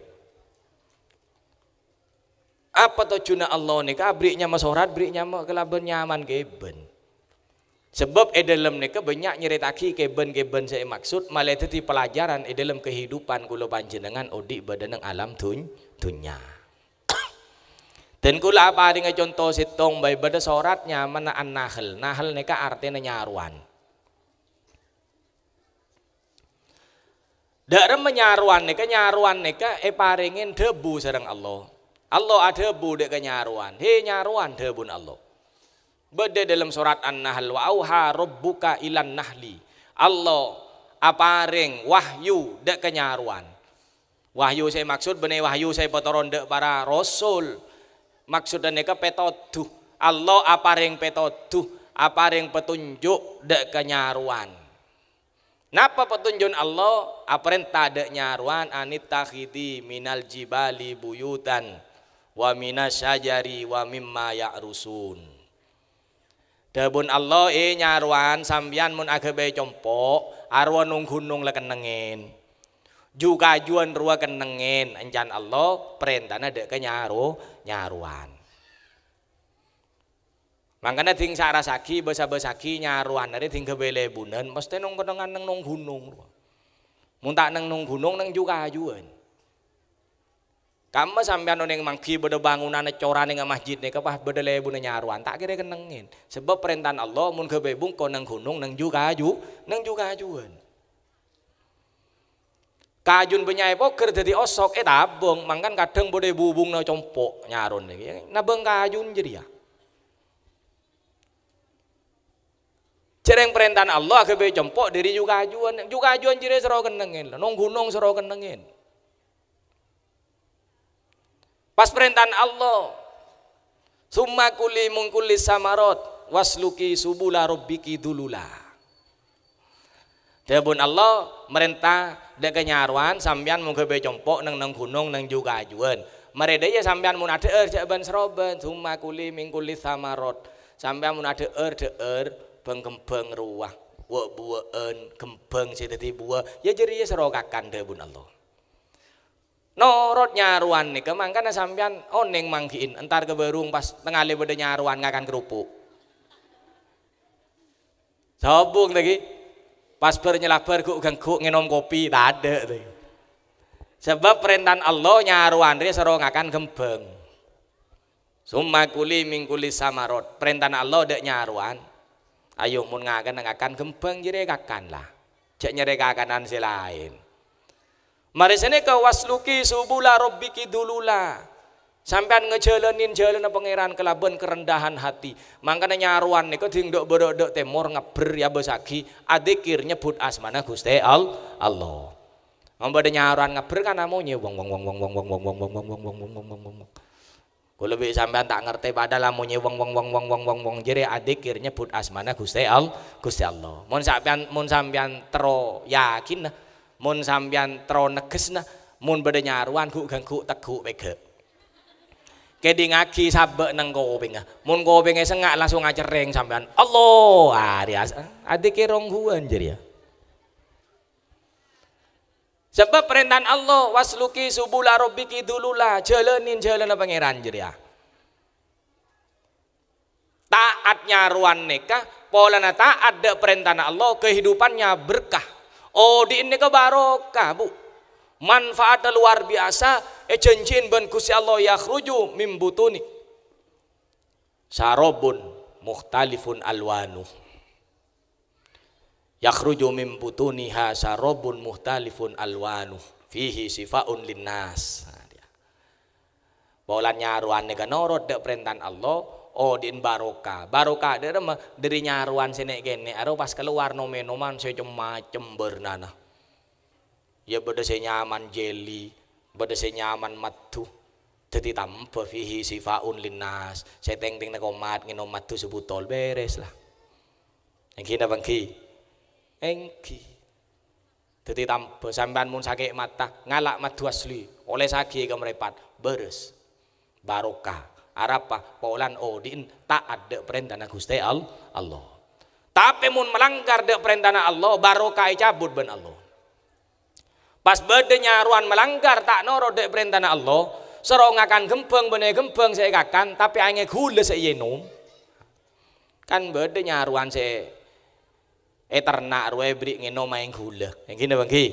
apa tujuan Allah nih kabriknya masorat briknya mah kelaban nyaman keben sebab dalam nika banyak nyeritaki keben saya maksud malah itu pelajaran dalam kehidupan kula panjenengan odi badan alam dunya dan kula paring contoh sitong bay beda soratnya mana an-nahl nika artinya nyaruan darem menyaruan nika paringin debu sareng Allah ada debu dek nyaruan he nyaruan debun Allah beda dalam surat an-nahl wa auha rabbuka ilan nahli Allah aparing wahyu dek nyaruan wahyu saya maksud benih wahyu saya potoron dek para rasul maksudnya neka petoduh Allah aparing petoduh aparing petunjuk dek kenyaruan napa petunjuk Allah aparing tadek nyaruan anittakhidi minal jibali buyutan wa minasyajari wa mimma ya'rusun dabun Allah nyaruan sambian mun agebe compok arwa nung gunung lekenengin juga juan ruwa kenengin enjan Allah perintahnya dek nyaruan makanya ting sarasaki besaki nyaruan dari ting kebele bunen mesti nung kenengan nung gunung muntak nung gunung nang juga juan kamu sampean neng mangki beda bangunan coran neng masjid nih kapah beda lebu nyaruan tak kira kenengin sebab perintah Allah mun kebebung ko nang gunung nang juga juan kajun benyai poker jadi osok tabung mangkan kadang boleh bubung na compok nyarun nabeng kajun jadi ya cereng perintah Allah kebe compok diri juga ajuan jadi seru kenengin nong gunung seru kenengin pas perintah Allah summa kuli mungkuli samarot wasluki subula rabbiki dulula dabun Allah merintah dek kenyaruan sampean mun kebe compok nang gunung nang juga ajuan mereda ya sampean mun ada jaban seroban summa kuli mingkuli samarot sampean mun ada bengkembang ruah wa bueun kembang si dadi buah ya jadi ya serokakan dabun Allah norot nyaruan nih kemangkana sampean oneng mangkiin entar keberung pas tengah beda nyaruan ngakan kerupuk sobung lagi pas bernyelabar guk ganggu ngenom kopi tak ada sebab perintah Allah nyaruan dia serongakan gembeng summa kuli mingkuli samarot perintah Allah dek nyaruan ayo mun ngakan gembeng jadi kakan lah cek nyere kakanan si lain mari sini ke wasluki subula rabbiki dulula sampean ngejalanin jalan pangeran kelaban kerendahan hati makanya nyaruan niku dingdok bodok temor ngeber ya besaki adikir nyebut asmana Gusti Allah ngombe nyaruan ngeber kan namanya wong kalau lebih sampean tak ngerti padahal lamunnya wong jadi adikir nyebut asmana Gusti Allah mun sampean tero yakin mun sampean tero negesna mun beda nyaruan ganggu teguk pege kedi ngaki sabek nang koping mun kopingnya sengak langsung ngacereng sampean Allah adik rongguan jadi ya sebab perintah Allah wasluki subula rabbiki dulula jalanin jalan pangeran jadi ya taat nyaruan nikah polana taat ada perintah Allah kehidupannya berkah di ini ke barokah bu manfaat luar biasa janjin ban Gusti Allah yakhruju mim butuni sarobun mukhtalifun alwanu yakhruju mim butuniha sarobun mukhtalifun alwanu fihi sifaun linnas Polan nyaruan nika norot dek perintah Allah, odin barokah. Barokah dari nyaruan sini gini, aro pas keluar no minuman macam bernana. Ya beda nyaman jelly, beda nyaman matu. Jadi tanpa fihi sifaun linnas. Saya teng na komat nginom matu sebutol beres lah. Engki na bangki, engki. Jadi tanpa sampean mun sakit mata ngalak matu asli, oleh sakit kemerepat beres. Barokah arapa polan odin tak ada perintah Gusti Allah. Tapi mun melanggar de perintah Allah barokah cabut ben Allah. Pas bede nyaruan melanggar tak noro de perintah Allah, serong akan gempeng bene gempeng saya kakan tapi ange gule saya yenom. Kan bede nyaruan saya ternak ruwe beri ngenom aing gule. Yang gini bangki.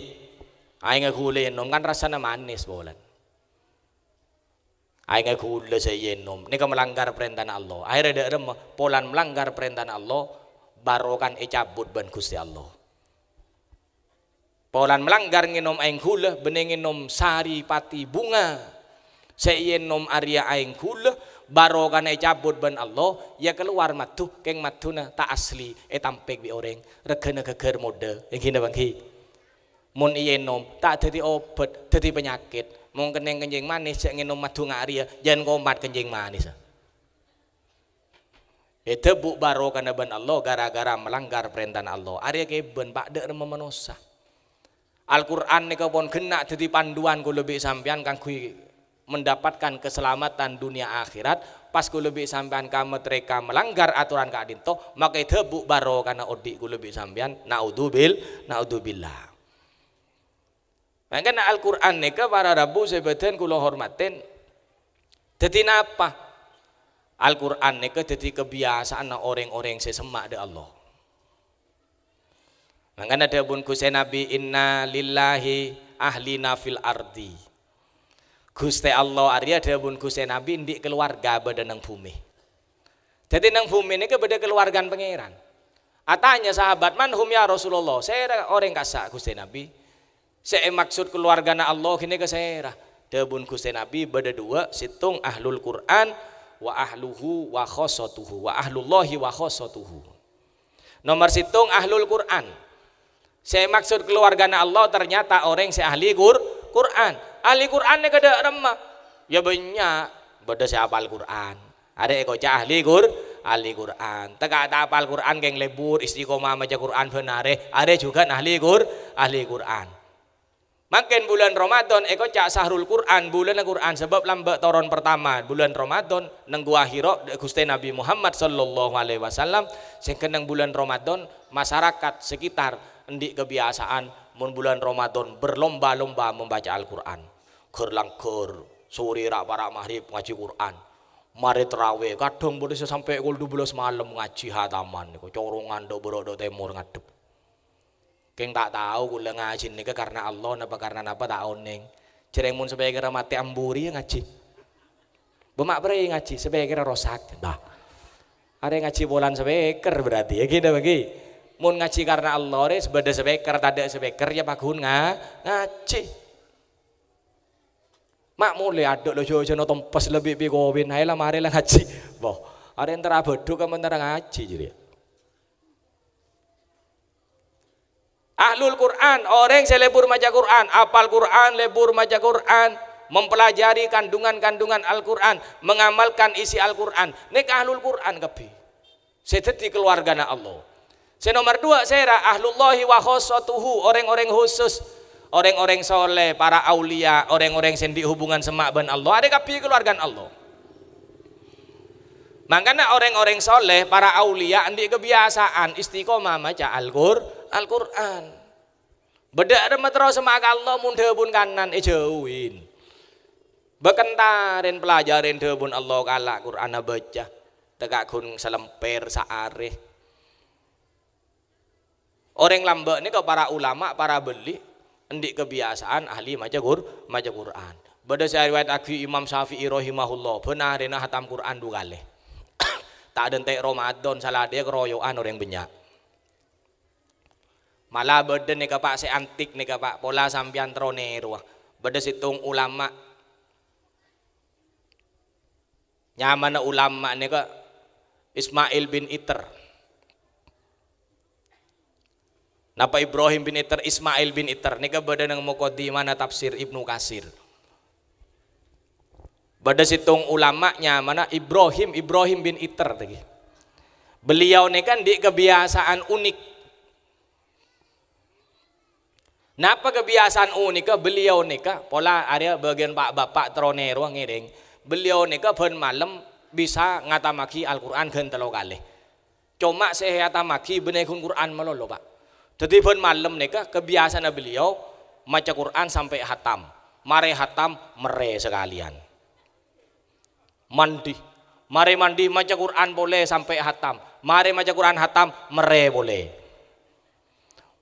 Aing gule yenom kan rasanya manis bolan. Aing gula saya yenom, ini melanggar perintah Allah. Akhirnya dia polan melanggar perintah Allah, barokan cabut ban Gusti Allah. Polan melanggar nginom aing gula, bening nginom sari pati bunga. Saya yenom Arya aing gula, barokan cabut ban Allah, ya keluar matu, keng matuna tak asli, tampek bi orang, regana keker mode, yang gini bangki. Mun yenom tak jadi obat, jadi penyakit. Mau kencing manis, saya nginom madu ngaria, jangan komat kencing manis. Itu bu baro karena ben Allah gara-gara melanggar perintah Allah. Arya keben pak dek memenusa. Al-Quran nika pun kena jadi panduan ku lebih sampean kan kui mendapatkan keselamatan dunia akhirat. Pas ku lebih sampean kamu mereka melanggar aturan kadinto, maka itu bu baro karena odik ku lebih sampean. Naudzubillah. Makanya Al-Quran nika para rabu sebeten kulo hormatin. Jadi napa? Al-Quran nika jadi kebiasaan orang-orang sesemak de Allah. Makanya ada bun Gusti Nabi inna lillahi ahlina fil ardi. Gusti Allah Arya ada bun Gusti Nabi di keluarga beda nang bumi. Jadi nang bumi nika beda keluargaan pangeran. Atanya sahabat manhum ya Rasulullah. Saya orang kasak Gusti Nabi. Saya maksud keluarga na Allah kini ke saya. Debun Gusti Nabi beda dua situng ahlul Quran wa ahluhu wa khosotuhu wa ahlullahi wa khosotuhu. Nomor situng ahlul Quran. Saya maksud keluarga na Allah ternyata orang si ahli Quran. Ahli Quran ni kada remah. Ya banyak beda siapa Al-Quran. Ada eko cah ahli Quran. Tegak tak apal Quran geng lebur istiqomah maca Quran benare. Ada juga ahli Quran. Makin bulan Ramadan eko cak sahrul Quran bulan Quran sebab lambat toron pertama bulan Ramadan nang gua Hira Gusti Nabi Muhammad sallallahu alaihi wasallam sing kenang bulan Ramadan masyarakat sekitar endik kebiasaan mun bulan Ramadan berlomba-lomba membaca Al-Qur'an. Gur langkur sore rak para maghrib ngaji Quran. Mari terawih kadang boleh sampai pukul 12 malam ngaji hataman niku corongan do borok do temur ngadep. Keng tak tahu kula ngaji nika karena Allah napa karena napa tak oneng. Jereng mun supaya kira mati amburi ngaji. Bemak bre ngaji supaya kira rosak. Nah. Are ngaji bolan speaker berarti ya gitu bagi. Mun ngaji karena Allah res beda speaker tak speaker ya pagun ngaji. Mak mulai aduk lo jojo no tompes lebih bigowin hai lah mari lah ngaji. Boh, are antara bodoh kamu antara ngaji jadi. Ahlul Quran, orang yang lebur maca Quran, apal Quran, lebur maca Quran, mempelajari kandungan-kandungan Al-Quran, mengamalkan isi Al-Quran. Nek ahlul Quran kebi. Saya di keluarga Allah. Saya nomor 2, saya ahlullahi wa khosotuhu, orang-orang khusus, orang-orang soleh, para aulia, orang-orang yang dihubungan semak ben Allah. Ada kebi keluarga Allah. Makanya orang-orang soleh, para aulia, di kebiasaan istiqomah maca Al-Quran. Beda remet terus sama Allah mun debun kanan jauhin. Bekentarin pelajarin debun Allah kala Quran baca. Tegak kun selemper saareh. Orang lambek ini ke para ulama, para beli endik kebiasaan ahli maca Quran. Beda riwayat aki Imam Syafi'i rahimahullah, benarin hatam Quran 2 kali. Tak ada entek Ramadan salah dia keroyokan orang banyak. Malah beda nih pak se antik nih pak pola sampian tronero. Beda situng ulama Nyamana ulama nika Ismail bin Iter. Napa Ibrahim bin Iter, Ismail bin Iter nika bada nang muqaddimah tafsir Ibnu Katsir. Bada situng ulamanya mana Ibrahim bin Iter tadi. Beliau nika di kebiasaan unik. Napa kebiasaan unik beliau nika pola area bagian Pak Bapak Tronero ngiring. Beliau nika ben malam bisa ngatamaki Al-Qur'an gen 3 kali. Cuma saya ngatamaki benehun Qur'an melolo, Pak. Jadi ben malam nika kebiasaan beliau maca Qur'an sampai hatam. Mare hatam mere sekalian. Mandi. Mare mandi maca Qur'an boleh sampai hatam. Mare maca Qur'an hatam mere boleh.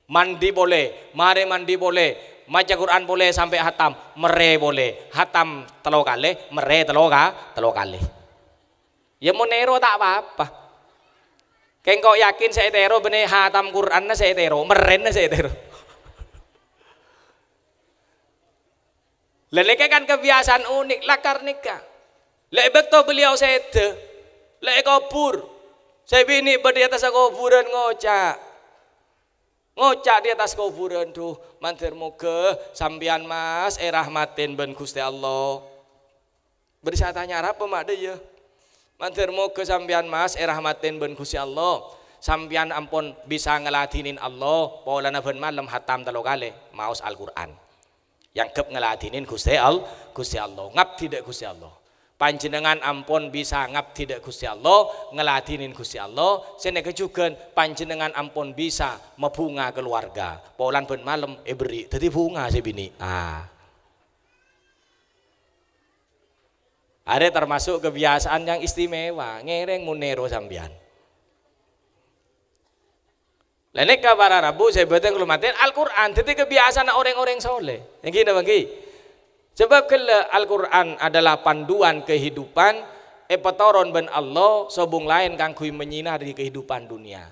Mandi boleh, mare mandi boleh, maca Quran boleh sampai hatam, mere boleh, hatam 3 kali, mere 3 kali. Ya monero tak apa-apa. Keng kok yakin saya tero benih hatam Quran na saya tero, meren na saya tero. Leleke kan kebiasaan unik lakar nikah. Lebek to beliau saya te, lek kubur, saya bini berdiri atas kuburan ngocak di atas kuburan tuh mantir muka sambian mas rahmatin ben Gusti Allah. Beri saya tanya apa mak ya mantir muka sambian mas rahmatin ben Gusti Allah, sambian ampun bisa ngeladinin Allah polana ben malam hatam 3 kali maos Al-Qur'an yang kep ngeladinin Gusti Allah ngap tidak Gusti Allah. Panjenengan ampun bisa ngap tidak Gusti Allah, ngeladinin Gusti Allah, seneka juga panjenengan ampun bisa membunga keluarga. Polan ben malam beri, tadi bunga si bini. Ada termasuk kebiasaan yang istimewa, ngereng munero sambian. Lainnya kabar Rabu saya baca kelumatin Al-Quran, jadi kebiasaan orang-orang soleh. Yang gini bagi. Sebab Al-Quran adalah panduan kehidupan petoron ben Allah sobung lain kang kui menyinari kehidupan dunia.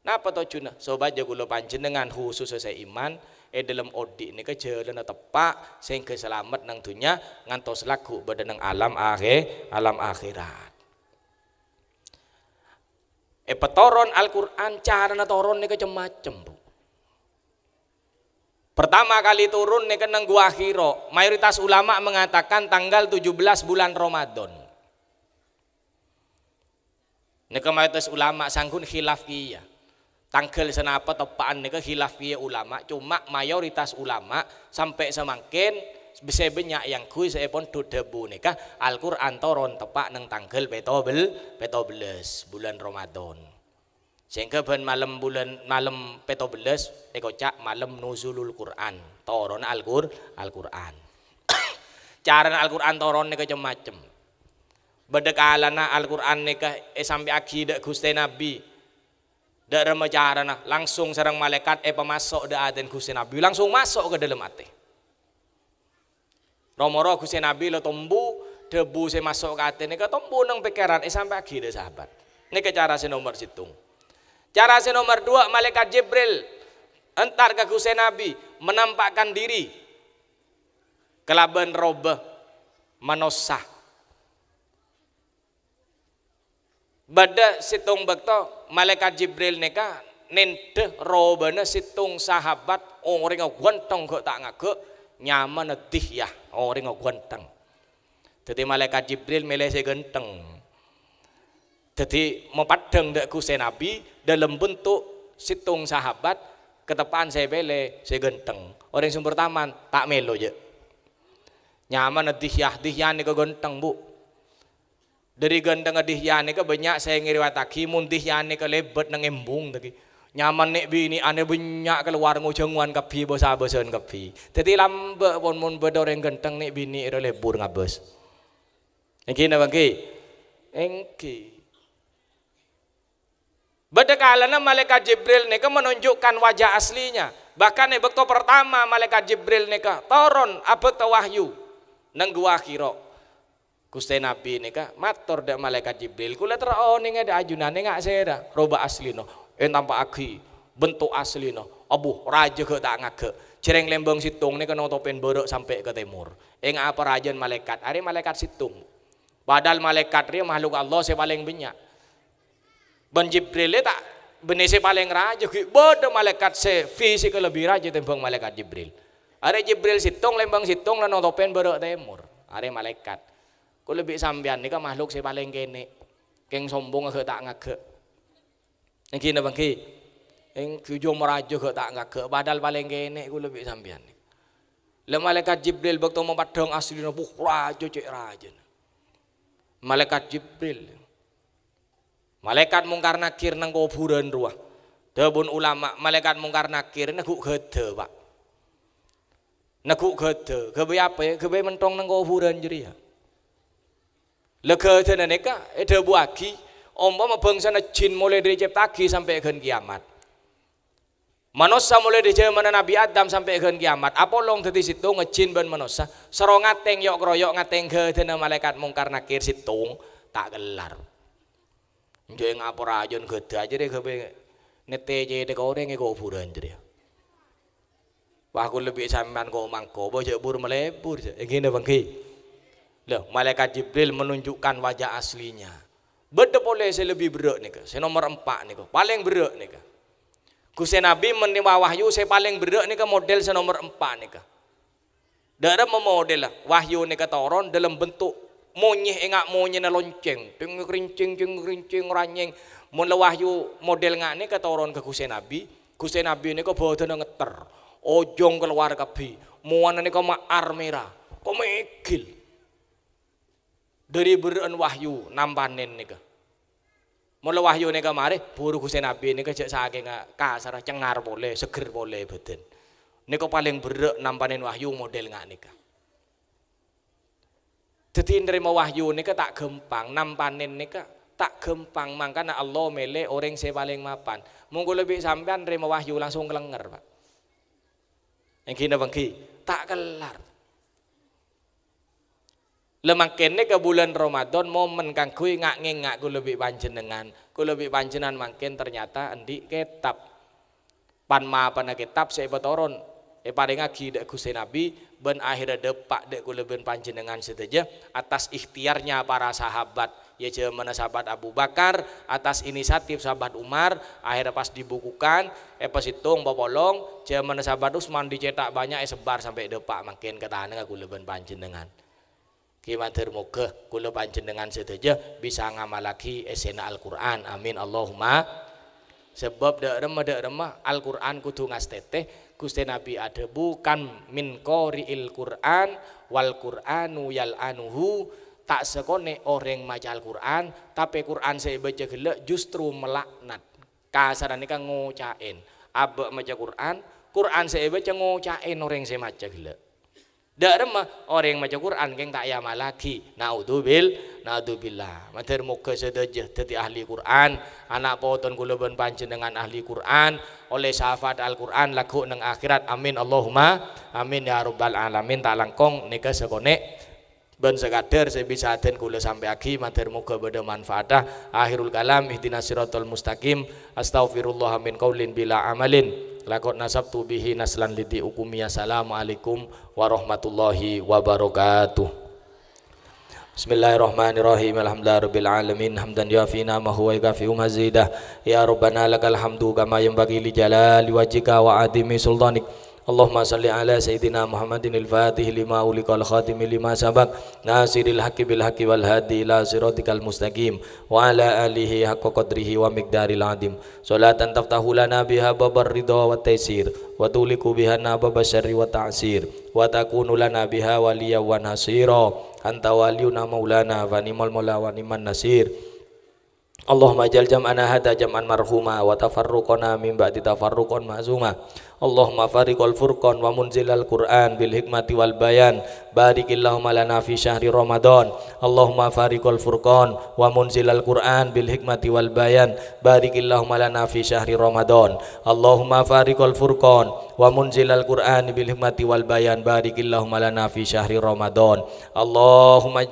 Napa to cuna sobat jagulo panjenengan khusus saya iman dalam odi ini kejalan tepak sehingga selamat nang dunia ngantos laku badan nang alam akhirat. Petoron Al-Quran cara natoron ini macam-macam bu. Pertama kali turun nih nang Gua Hiro, mayoritas ulama mengatakan tanggal 17 bulan Ramadan. Nih mayoritas ulama sangkun khilafiyah. Tanggal senapa tepaan nih khilafiyah ulama, cuma mayoritas ulama sampai semakin bisa banyak yang kui saya pun debu nih Al-Quran turun tepak nang tanggal 17 bulan Ramadan. Sehingga ben malam 17 ekocak malam nuzulul Quran toron Al-Quran. Cara Al-Quran toron nika macam-macam. Bedekalana Al-Quran nika sampai akidah Gusti Nabi. Dak rema carana langsung sareng malaikat pemasok da aden Gusti Nabi langsung masuk ke dalam ate. Romoro Gusti Nabi lo tombu debu saya masuk ke ate nika tombu nang pikiran sampai akidah sahabat. Nika cara nomor situng. Cara nomor 2 malaikat Jibril entar ke Gusti Nabi menampakkan diri kelaban robah manosah. Bada situng bekto malaikat Jibril neka nende robana situng sahabat orang ganteng kok tak ngagek nyaman ya orang ganteng. Jadi malaikat Jibril milih si ganteng. Jadi mempadang dak Gusti Nabi dalam bentuk situng sahabat ketepaan saya bele saya genteng orang sumber taman tak melo je nyaman dihyan nika genteng bu dari genteng dihyan nika banyak saya ngiriwataki mun dihyan nika lebet nang embung tadi nyaman nek bini ane banyak keluar ngujenguan kapi bosa-bosan kapi jadi lambe pun mun bedoreng genteng nek bini ira lebur ngabes engki na bangki engki. Bedekalana malaikat Jibril nika menunjukkan wajah aslinya. Bahkan bekto pertama malaikat Jibril nika turun abek wahyu nang Gua Hiro. Gusti Nabi nika matur dak malaikat Jibril kula terone ngada ajunane ngak seda roba aslino tampa agi bentuk aslino abuh raja ke tak ngage cereng lembang situng nika notopen borok sampai ke timur apa rajan malaikat are malaikat situng Padahal malaikat dia makhluk Allah saya paling banyak. Ben Jibril tak benih saya paling raja. Bodoh malaikat saya fisik lebih raja timbang malaikat Jibril. Are Jibril situng lembang situng lan topen berok timur. Are malaikat. Ku lebih sampean nika makhluk saya paling kene. Keng sombong ke tak ngage. Yang kini bang ki. Yang kujung meraja ke tak ngage. Padahal paling kene ku lebih sampean. Le malaikat Jibril waktu mau padang asli nabuh raja cek raja. Malaikat Jibril. Malaikat mungkar nakir nang kuburan ruah. Debun ulama malaikat mungkar nakir naguk gede pak. Naguk gede. Gebe apa ya? Gebe mentong nang kuburan jadi ya. Lega tenan eka ede buagi umpama bangsa jin mulai dari ciptagi sampai ke kiamat. Manusia mulai dari zaman Nabi Adam sampai ke kiamat. Apa long tadi situ ngejin ben manusia serong ngateng yok kroyok ngateng ke tenan malaikat mungkar nakir situng tak gelar. Jadi ngapor ajon gede aja deh kebe neteje dek orang yang kuburan jadi. Wah aku lebih sampean kau mangko bojok bur melebur. Gini bangki. Loh, malaikat Jibril menunjukkan wajah aslinya. Beda boleh saya lebih berat nih, saya nomor 4 nih, paling berat nih. Gusti Nabi menerima wahyu saya paling berat nih model saya nomor 4 nih. Dalam memodel lah wahyu nih toron dalam bentuk monyet enggak monyet lonceng, ceng ranyeng. Mun wahyu model ngak nih toron ke Gusti Nabi nih kok bawa tenang ngeter, ojong keluar kapi, muana nih kok maar merah, kok megil. Dari beren wahyu nampanin nika. Mula wahyu nika mari buru Gusti Nabi nika cek saking kasar cengar boleh seger boleh beden. Nika paling berek nampanin wahyu model ngak nika. Dadi nerima wahyu nika tak gampang, nampanin nika tak gampang, mangkana Allah milih orang saya paling mapan. Munggo lebih sampean nerima wahyu langsung kelenger, Pak. Yang kini bangki tak kelar. Lemakin ke bulan Ramadan momen kang kui ngak ku lebih panjenengan makin ternyata endi kitab pan pana kitab saya betoron paling ngagi dek Gusti Nabi ben akhirnya depak dek ku lebih panjenengan seteja atas ikhtiarnya para sahabat ya zaman sahabat Abu Bakar atas inisiatif sahabat Umar akhirnya pas dibukukan pas hitung bopolong zaman sahabat Utsman dicetak banyak sebar sampai depak makin ketahanan ku lebih panjenengan. Kimatur moga kula panjenengan sedaja bisa ngamal lagi esena Al-Qur'an. Amin Allahumma. Sebab dak remah Al-Qur'an kudu ngasteteh Gusti Nabi ada bukan min qori'il Qur'an wal Qur'anu yal'anuhu tak sekone orang maca Al-Qur'an tapi Qur'an saya baca gelek justru melaknat. Kasaran nika ngocain. Abek maca Qur'an saya baca ngocain orang saya maca gelek. Dak remah orang yang maca Quran keng tak yama lagi. Naudzubillah. Matur muga sedaja dadi ahli Quran, anak poton kula ben panjenengan ahli Quran, oleh syafaat Al-Qur'an lagu nang akhirat. Amin Allahumma amin ya rabbal alamin. Tak langkong nika sekone ben sekadar saya bisa den kula sampai aki matur muga beda manfaatah. Akhirul kalam ihdinas siratal mustaqim. Astaghfirullah min qaulin bila amalin. Lakot nasabtu bihi naslan lidi ukumi. Assalamualaikum warahmatullahi wabarakatuh. Bismillahirrahmanirrahim. Alhamdulillahirabbil alamin hamdan yafina ma huwa yafi mazidah. Ya rabbana lakal hamdu kama yanbaghi li jalali wajhika wa adimi sultanik. Allahumma salli ala sayyidina Muhammadin al-fatih lima uliqal khatim lima sabaq nasiril haqqi bil haqqi wal hadi ila siratikal mustaqim wa ala alihi haqqa qadrihi wa miqdaril azim. Salatan taftahu lana biha babar ridha wa taysir wa tuliku biha nabab syarri wa ta'sir wa takunu lana biha waliya wa nasira anta waliyuna maulana wa ni'mal maula wa ni'man nasir. Allahumma jal jam'ana hada jam'an marhuma wa tafarruqana min ba'di tafarruqan ma'zuma. Allahumma fariqal furqan wa munzilal Qur'an bil hikmati wal bayan. Barikillahumma lana fi syahri Ramadan. Allahumma fariqal furqan wa munzilal Qur'an bil hikmati wal bayan. Barikillahumma lana fi syahri Ramadan. Allahumma fariqal furqan wa munzilal Qur'an bil hikmati wal bayan. Barikillahumma lana fi syahri Ramadan. Allahumma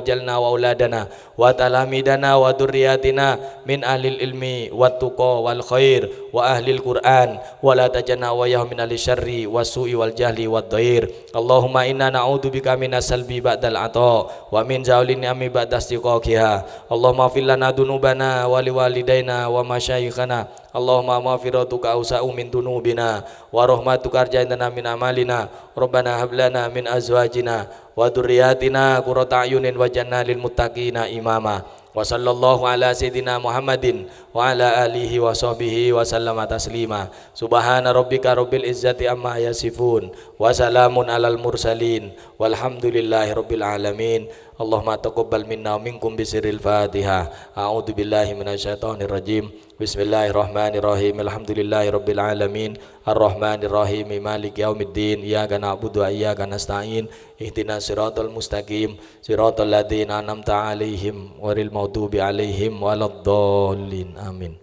jalna wa auladana wa talamidana wa dzurriyyatina min ahlil ilmi wat tuqa wal khair wa ahlil Qur'an wa la tajanna wa ya min syarri wasu'i wal jahli wad dhair. Allahumma inna na'udzubika minas salbi ba'dal ata wa min zaulin ni'ami ba'da istiqaqiha. Allahumma fil lana dunubana wa liwalidaina wa masyayikhana. Allahumma maghfiratuka awsa'u min dunubina wa rahmatuka arja'na min amalina. Rabbana hab lana min azwajina wa dzurriyyatina qurrata a'yunin waj'alna lil muttaqina imama. Wa sallallahu ala sayyidina Muhammadin wa ala alihi wa sahbihi wa sallama taslima. Subhana rabbika rabbil izzati amma yasifun wa salamun alal mursalin walhamdulillahi rabbil alamin. Allahumma taqabbal minna wa minkum bisirril Fatihah. A'udzu billahi minasyaitonir rajim. Bismillahirrahmanirrahim. Alhamdulillahi rabbil alamin. Arrahmanir rahim. Maliki yaumiddin. Iyyaka na'budu wa iyyaka nasta'in. Ihdinas siratal mustaqim. Siratal ladzina an'amta 'alaihim ghairil maghdubi 'alaihim waladdallin. Amin.